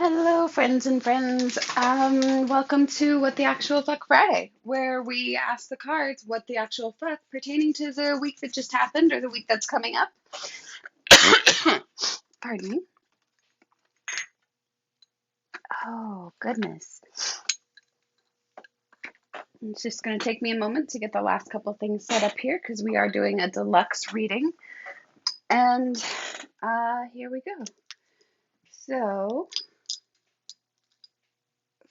Hello, friends and friends. Welcome to What the Actual Fuck Friday, where we ask the cards what the actual fuck pertaining to the week that just happened or the week that's coming up. Pardon me. Oh, goodness. It's just going to take me a moment to get the last couple things set up here because we are doing a deluxe reading. And here we go. So,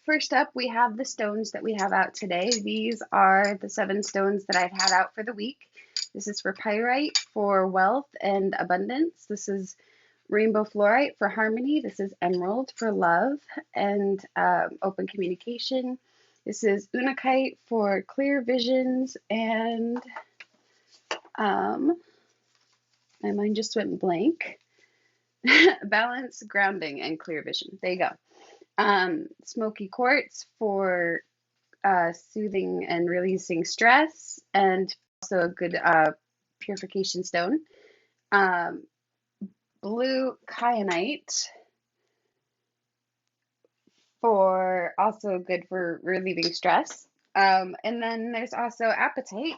first up, we have the stones that we have out today. These are the 7 stones that I've had out for the week. This is for pyrite for wealth and abundance. This is rainbow fluorite for harmony. This is emerald for love and open communication. This is unakite for clear visions and my mind just went blank. Balance, grounding, and clear vision. There you go. Smoky quartz for soothing and releasing stress, and also a good purification stone. Um, Blue kyanite for also good for relieving stress. And then there's also apatite,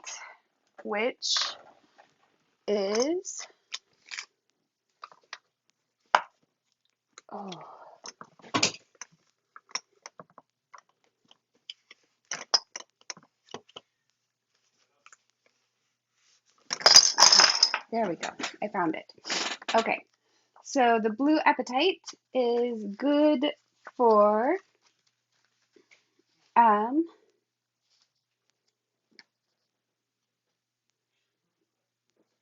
which is oh, there we go. I found it. Okay, so the blue apatite is good for um,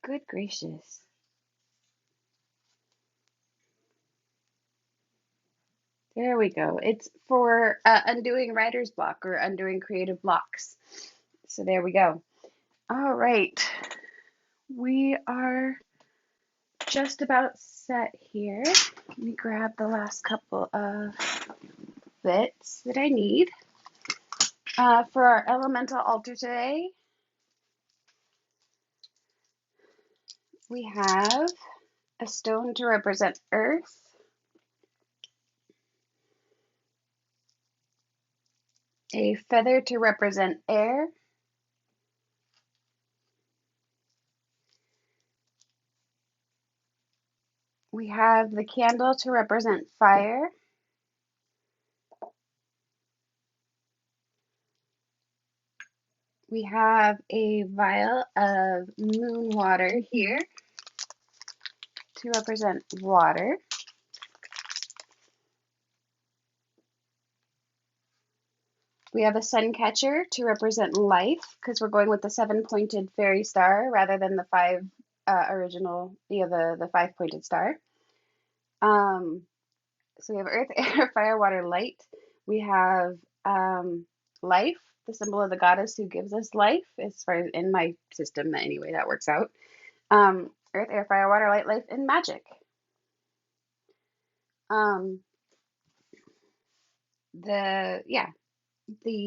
good gracious. There we go. It's for undoing writer's block or undoing creative blocks. So there we go. All right. We are just about set here. Let me grab the last couple of bits that I need. For our elemental altar today, we have a stone to represent earth, a feather to represent air, we have the candle to represent fire, we have a vial of moon water here to represent water. We have a sun catcher to represent life because we're going with the 7-pointed fairy star rather than the 5 original, the 5-pointed star. So we have earth, air, fire, water, light. We have life, the symbol of the goddess who gives us life, as far as in my system, anyway, that works out. Earth, air, fire, water, life, and magic. Um, the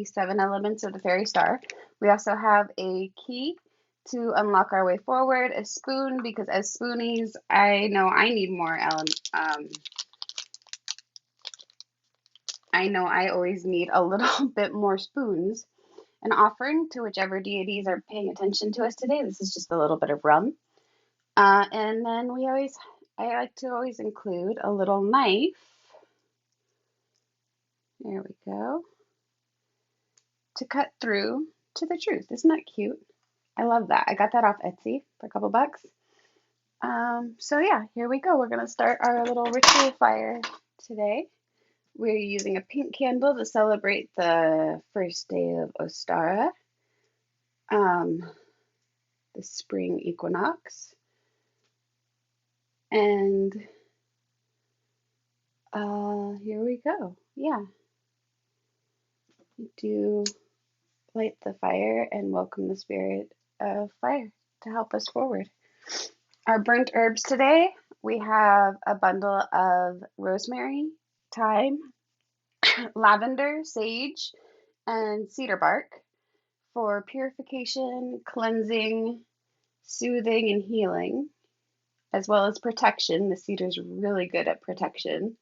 7 elements of the fairy star. We also have a key to unlock our way forward, a spoon, because as spoonies, I know I need more I know I always need a little bit more spoons. An offering to whichever deities are paying attention to us today. This is just a little bit of rum. And then I like to always include a little knife. There we go. To cut through to the truth. Isn't that cute? I love that. I got that off Etsy for a couple bucks. So yeah, here we go. We're gonna start our little ritual fire today. We're using a pink candle to celebrate the first day of Ostara, the spring equinox. And here we go. Yeah. Do light the fire and welcome the spirit of fire to help us forward. Our burnt herbs today, we have a bundle of rosemary, thyme, lavender, sage, and cedar bark for purification, cleansing, soothing, and healing, as well as protection. The cedar is really good at protection.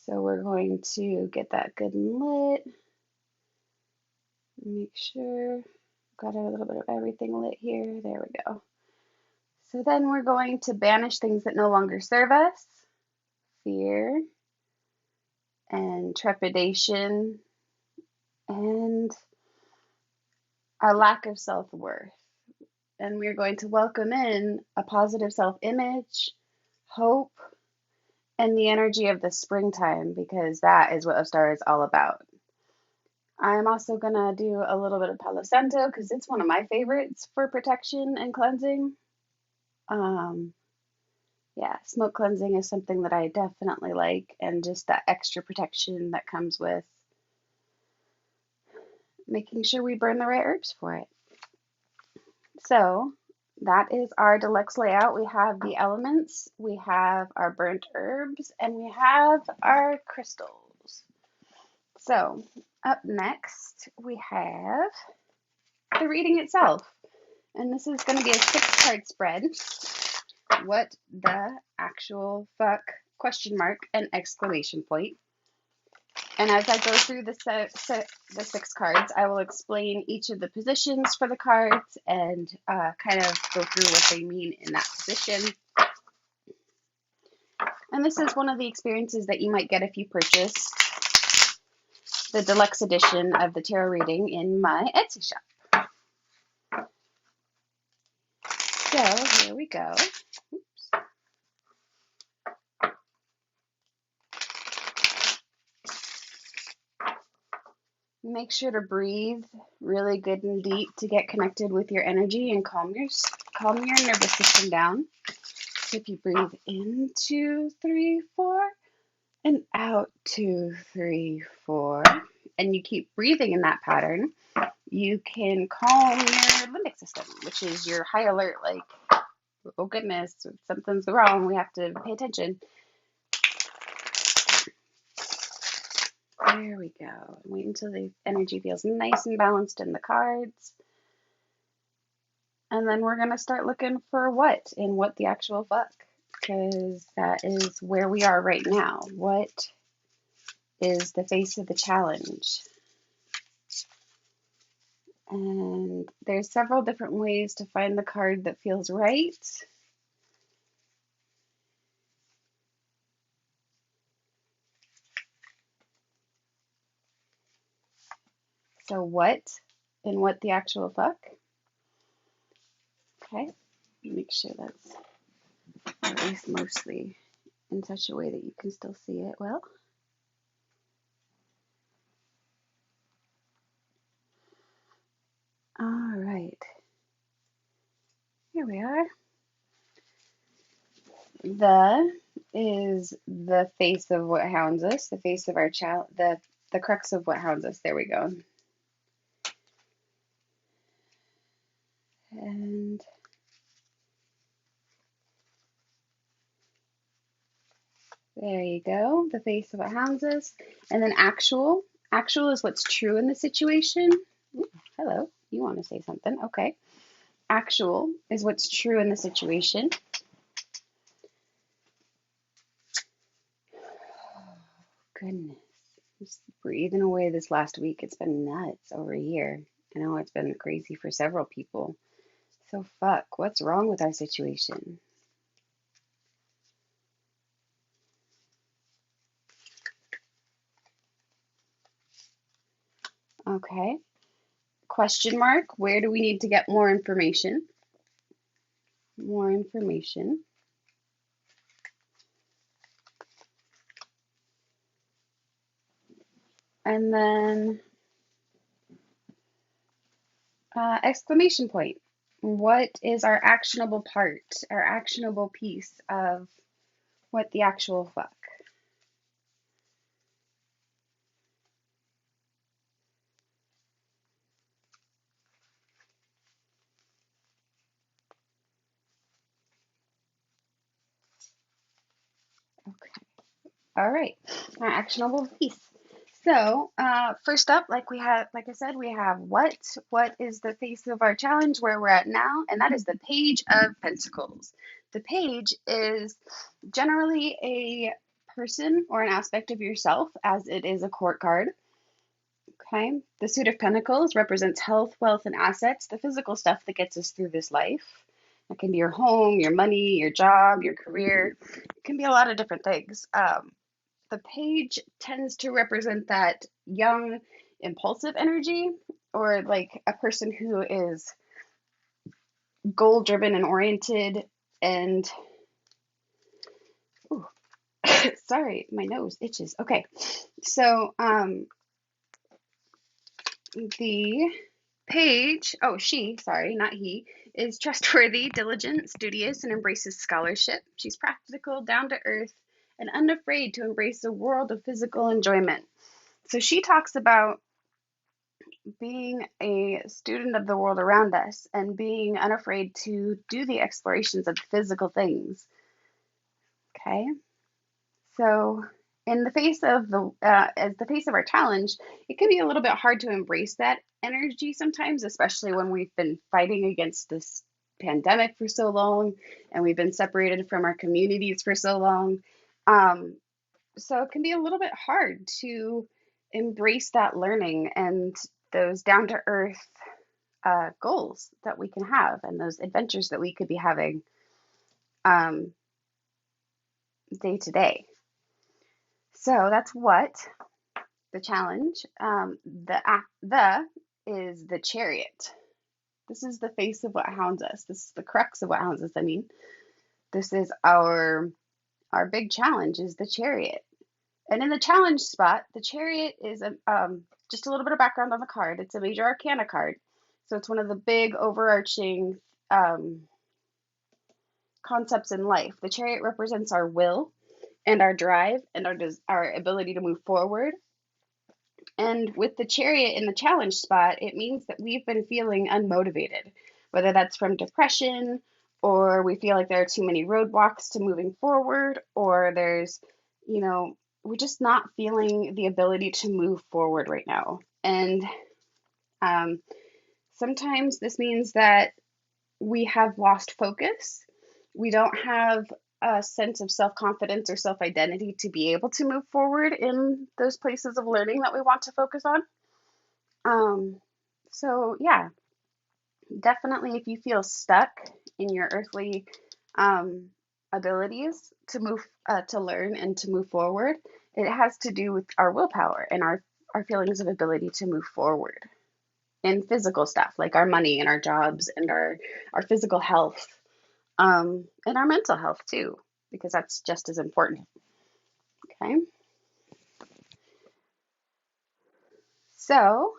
So we're going to get that good and lit. Make sure got a little bit of everything lit here. There we go. So then we're going to banish things that no longer serve us. Fear and trepidation and our lack of self-worth. And we're going to welcome in a positive self-image, hope, and the energy of the springtime, because that is what a star is all about. I'm also going to do a little bit of Palo Santo because it's one of my favorites for protection and cleansing. Yeah, smoke cleansing is something that I definitely like, and just that extra protection that comes with making sure we burn the right herbs for it. So that is our deluxe layout. We have the elements, we have our burnt herbs, and we have our crystals. So up next, we have the reading itself. And this is going to be a 6-card spread. What the actual fuck? Question mark and exclamation point. And as I go through the 6 cards, I will explain each of the positions for the cards and kind of go through what they mean in that position. And this is one of the experiences that you might get if you purchase the deluxe edition of the tarot reading in my Etsy shop. So here we go. Oops. Make sure to breathe really good and deep to get connected with your energy and calm your nervous system down. So if you breathe in 2, 3, 4, and out 2, 3, 4, and you keep breathing in that pattern, you can calm your limbic system, which is your high alert, like, oh goodness, something's wrong, we have to pay attention. There we go. Wait until the energy feels nice and balanced in the cards. And then we're going to start looking for what in what the actual fuck, because that is where we are right now. What is the face of the challenge? And there's several different ways to find the card that feels right. So what and what the actual fuck? Okay, make sure that's at least mostly in such a way that you can still see it well. All right, here we are. The is the face of what hounds us, the face of our child, the crux of what hounds us. There we go. And there you go, the face of what hounds us. And then actual. Actual is what's true in the situation. Ooh, hello, you want to say something? Okay. Actual is what's true in the situation. Oh, goodness. Just breathing away this last week. It's been nuts over here. I know it's been crazy for several people. So fuck, what's wrong with our situation? Okay. Question mark, where do we need to get more information? More information. And then exclamation point. What is our actionable part, our actionable piece of what the actual fuck? Okay. All right. Our actionable piece. So, first up, like I said, we have what? What is the face of our challenge where we're at now? And that is the Page of Pentacles. The page is generally a person or an aspect of yourself, as it is a court card. Okay. The Suit of Pentacles represents health, wealth, and assets, the physical stuff that gets us through this life. It can be your home, your money, your job, your career. It can be a lot of different things. The page tends to represent that young, impulsive energy, or like a person who is goal driven and oriented and ooh, sorry, my nose itches. Okay. So the page, oh, she, sorry, not he, is trustworthy, diligent, studious, and embraces scholarship. She's practical, down to earth, and unafraid to embrace a world of physical enjoyment. So she talks about being a student of the world around us and being unafraid to do the explorations of physical things. Okay. So, in the face of as the face of our challenge, it can be a little bit hard to embrace that energy sometimes, especially when we've been fighting against this pandemic for so long and we've been separated from our communities for so long. Um, so it can be a little bit hard to embrace that learning and those down to earth goals that we can have and those adventures that we could be having um, day to day. So that's what the challenge. The is the chariot. This is the face of what hounds us. This is the crux of what hounds us. I mean, this is our big challenge is the chariot. And in the challenge spot, the chariot is just a little bit of background on the card. It's a major arcana card, so it's one of the big overarching concepts in life. The chariot represents our will and our drive and our ability to move forward. And with the chariot in the challenge spot, it means that we've been feeling unmotivated, whether that's from depression or we feel like there are too many roadblocks to moving forward, or there's, we're just not feeling the ability to move forward right now. And um, sometimes this means that we have lost focus. We don't have a sense of self confidence or self identity to be able to move forward in those places of learning that we want to focus on. So, yeah, definitely if you feel stuck in your earthly abilities to move, to learn and to move forward, it has to do with our willpower and our feelings of ability to move forward in physical stuff like our money and our jobs and our physical health, and our mental health too, because that's just as important. Okay. So,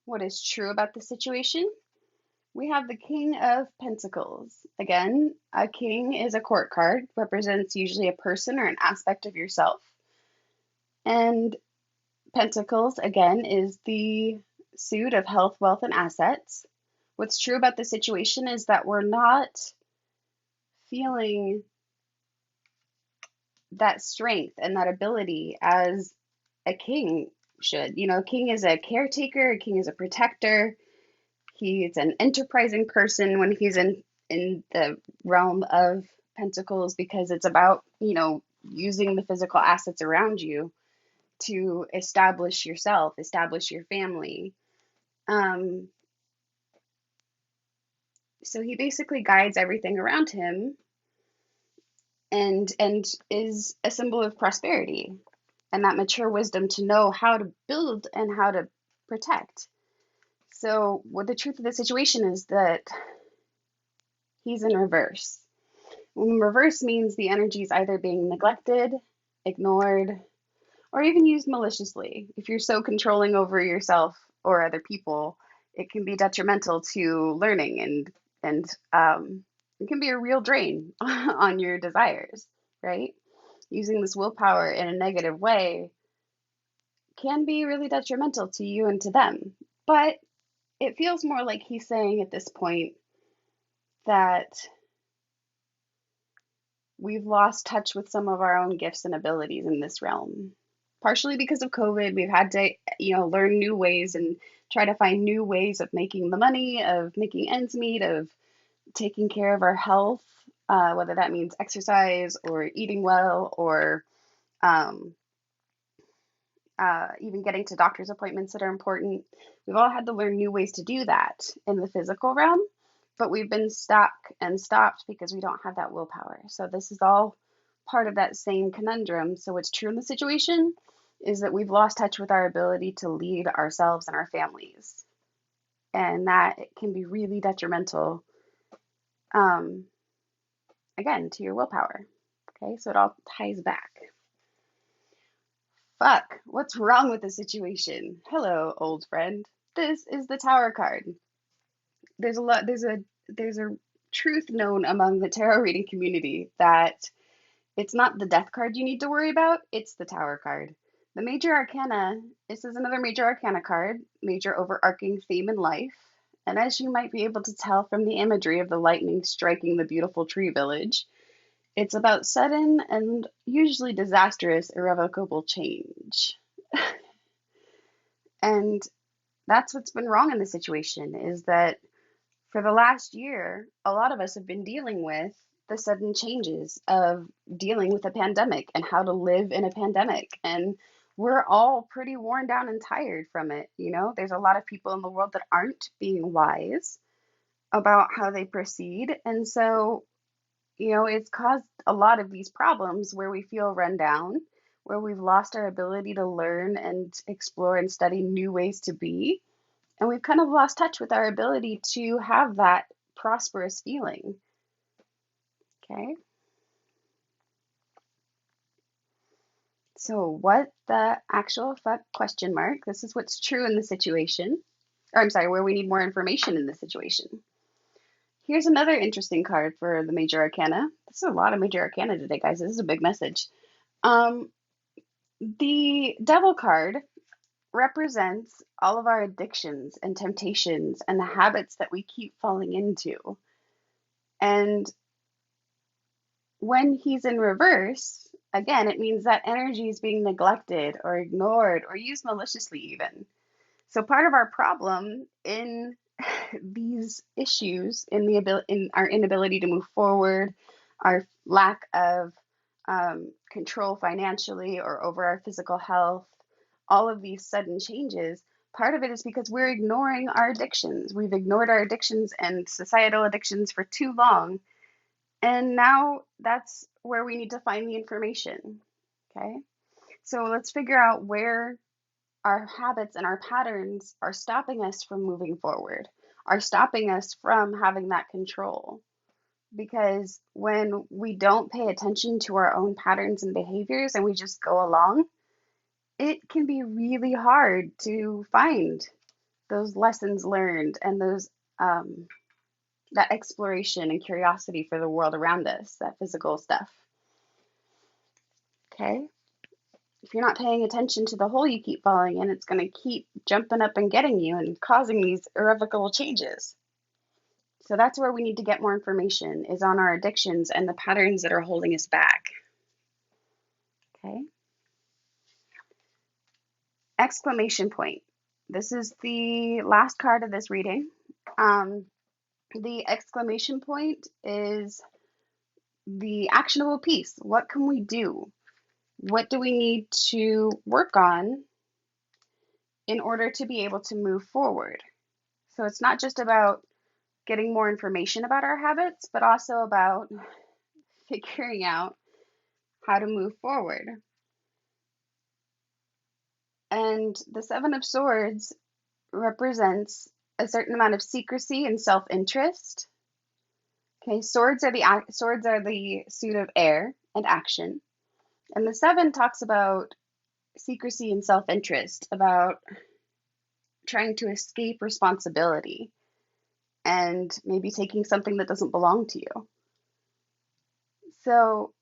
what is true about the situation? We have the King of Pentacles. Again, a king is a court card, represents usually a person or an aspect of yourself. And Pentacles, again, is the suit of health, wealth, and assets. What's true about the situation is that we're not feeling that strength and that ability as a king should. A king is a caretaker, a king is a protector. He's an enterprising person when he's in the realm of pentacles, because it's about, using the physical assets around you to establish yourself, establish your family. Um, so he basically guides everything around him and is a symbol of prosperity and that mature wisdom to know how to build and how to protect. So, what the truth of the situation is that he's in reverse. When reverse means the energy is either being neglected, ignored, or even used maliciously. If you're so controlling over yourself or other people, it can be detrimental to learning and it can be a real drain on your desires, right? Using this willpower in a negative way can be really detrimental to you and to them. But it feels more like he's saying at this point that we've lost touch with some of our own gifts and abilities in this realm. Partially because of COVID, we've had to, learn new ways and try to find new ways of making the money, of making ends meet, of taking care of our health. whether that means exercise or eating well or um, even getting to doctor's appointments that are important. We've all had to learn new ways to do that in the physical realm, but we've been stuck and stopped because we don't have that willpower. So this is all part of that same conundrum. So what's true in the situation is that we've lost touch with our ability to lead ourselves and our families. And that can be really detrimental, um, again, to your willpower. Okay, so it all ties back. Fuck, what's wrong with the situation? Hello, old friend. This is the Tower card. There's a truth known among the tarot reading community that it's not the death card you need to worry about, it's the Tower card. The major arcana, this is another major arcana card, major overarching theme in life. And as you might be able to tell from the imagery of the lightning striking the beautiful tree village, it's about sudden and usually disastrous irrevocable change. And that's what's been wrong in the situation is that for the last year, a lot of us have been dealing with the sudden changes of dealing with a pandemic and how to live in a pandemic. And we're all pretty worn down and tired from it. You know, there's a lot of people in the world that aren't being wise about how they proceed. And so, you know, it's caused a lot of these problems where we feel run down, where we've lost our ability to learn and explore and study new ways to be. And we've kind of lost touch with our ability to have that prosperous feeling. Okay. So what the actual fuck question mark? This is what's true in the situation. Or I'm sorry, where we need more information in the situation. Here's another interesting card for the major arcana. This is a lot of major arcana today, guys. This is a big message. Um, the devil card represents all of our addictions and temptations and the habits that we keep falling into. And when he's in reverse, again, it means that energy is being neglected or ignored or used maliciously, even. So part of our problem in these issues, in our inability to move forward, our lack of control financially or over our physical health, all of these sudden changes, part of it is because we're ignoring our addictions. We've ignored our addictions and societal addictions for too long. And now that's where we need to find the information. Okay. So let's figure out where our habits and our patterns are stopping us from moving forward, are stopping us from having that control. Because when we don't pay attention to our own patterns and behaviors and we just go along, it can be really hard to find those lessons learned and those that exploration and curiosity for the world around us, that physical stuff. Okay? If you're not paying attention to the hole you keep falling in, it's going to keep jumping up and getting you and causing these irrevocable changes. So that's where we need to get more information, is on our addictions and the patterns that are holding us back. Okay? Exclamation point. This is the last card of this reading. The exclamation point is the actionable piece. What can we do? What do we need to work on in order to be able to move forward? So it's not just about getting more information about our habits, but also about figuring out how to move forward. And the Seven of Swords represents a certain amount of secrecy and self-interest. Okay, swords are the suit of air and action. And the seven talks about secrecy and self-interest, about trying to escape responsibility and maybe taking something that doesn't belong to you. So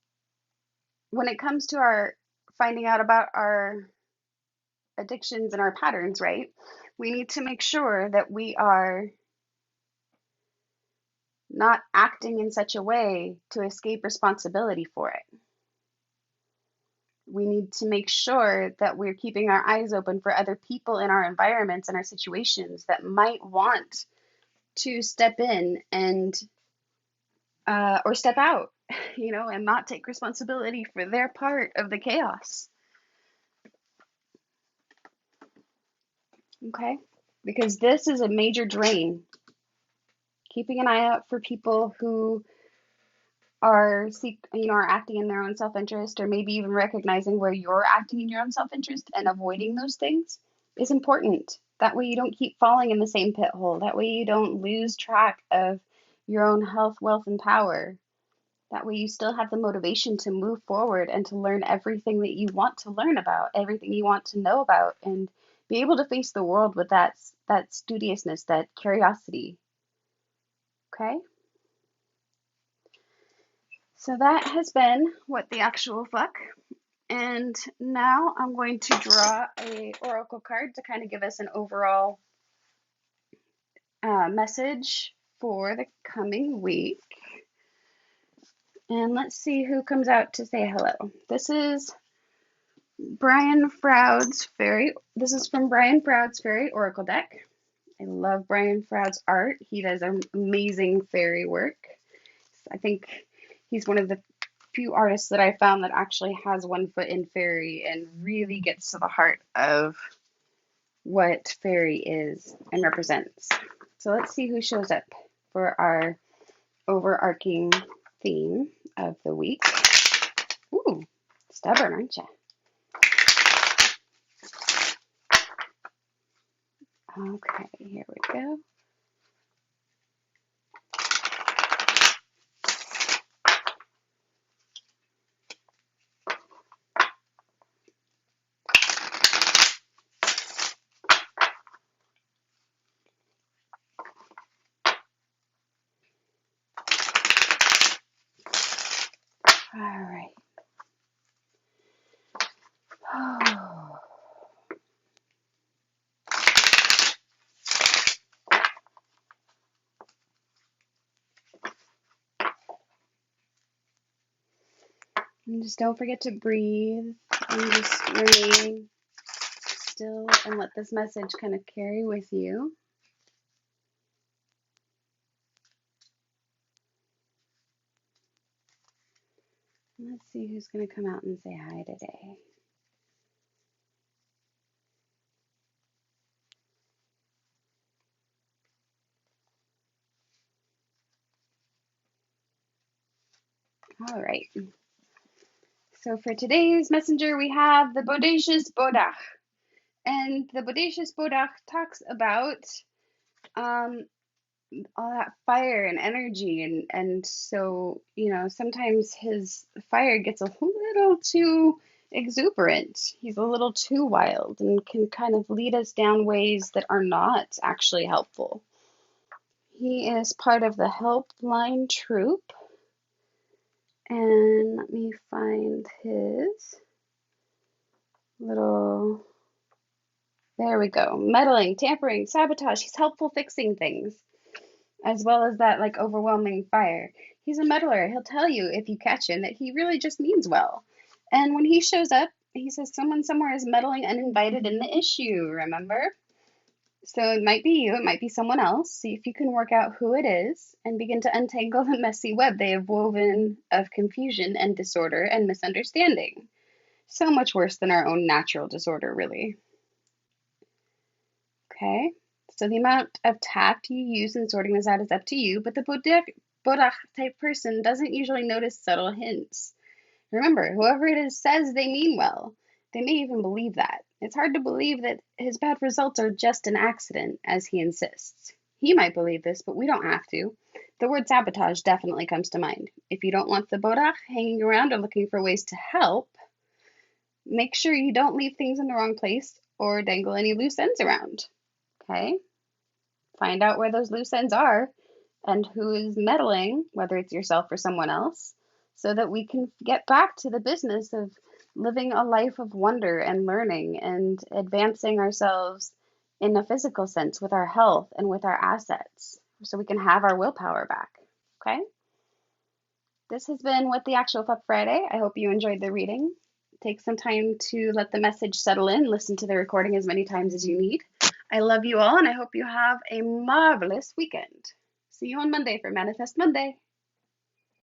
when it comes to our finding out about our addictions and our patterns, right, we need to make sure that we are not acting in such a way to escape responsibility for it. We need to make sure that we're keeping our eyes open for other people in our environments and our situations that might want to step in and or step out, and not take responsibility for their part of the chaos. Okay? Because this is a major drain. Keeping an eye out for people who are acting in their own self-interest, or maybe even recognizing where you're acting in your own self-interest and avoiding those things is important. That way you don't keep falling in the same pit hole. That way you don't lose track of your own health, wealth, and power. That way you still have the motivation to move forward and to learn everything that you want to learn about, everything you want to know about, and be able to face the world with that studiousness, that curiosity. Okay? So that has been what the actual fuck. And now I'm going to draw a oracle card to kind of give us an overall message for the coming week. And let's see who comes out to say hello. This is Brian Froud's Fairy. This is from Brian Froud's Fairy Oracle deck. I love Brian Froud's art. He does amazing fairy work. I think he's one of the few artists that I found that actually has one foot in fairy and really gets to the heart of what fairy is and represents. So let's see who shows up for our overarching theme of the week. Ooh, stubborn, aren't you? Okay, here we go. All right. Oh. And just don't forget to breathe and just remain still and let this message kind of carry with you. Let's see who's going to come out and say hi today. All right. So for today's messenger, we have the Bodacious Bodach. And the Bodacious Bodach talks about all that fire and energy. And so, sometimes his fire gets a little too exuberant. He's a little too wild and can kind of lead us down ways that are not actually helpful. He is part of the Helpline Troop. And let me find his little, there we go. Meddling, tampering, sabotage. He's helpful fixing things, as well as that like overwhelming fire. He's a meddler. He'll tell you if you catch him that he really just means well. And when he shows up, he says someone somewhere is meddling uninvited in the issue, remember? So it might be you, it might be someone else. See if you can work out who it is and begin to untangle the messy web they have woven of confusion and disorder and misunderstanding. So much worse than our own natural disorder, really. Okay, so the amount of tact you use in sorting this out is up to you, but the Bodach type person doesn't usually notice subtle hints. Remember, whoever it is says they mean well. They may even believe that. It's hard to believe that his bad results are just an accident, as he insists. He might believe this, but we don't have to. The word sabotage definitely comes to mind. If you don't want the Bodach hanging around or looking for ways to help, make sure you don't leave things in the wrong place or dangle any loose ends around. Okay? Find out where those loose ends are and who is meddling, whether it's yourself or someone else, so that we can get back to the business of living a life of wonder and learning and advancing ourselves in a physical sense with our health and with our assets so we can have our willpower back. Okay? This has been What the Actual Fuck Friday. I hope you enjoyed the reading. Take some time to let the message settle in. Listen to the recording as many times as you need. I love you all, and I hope you have a marvelous weekend. See you on Monday for Manifest Monday.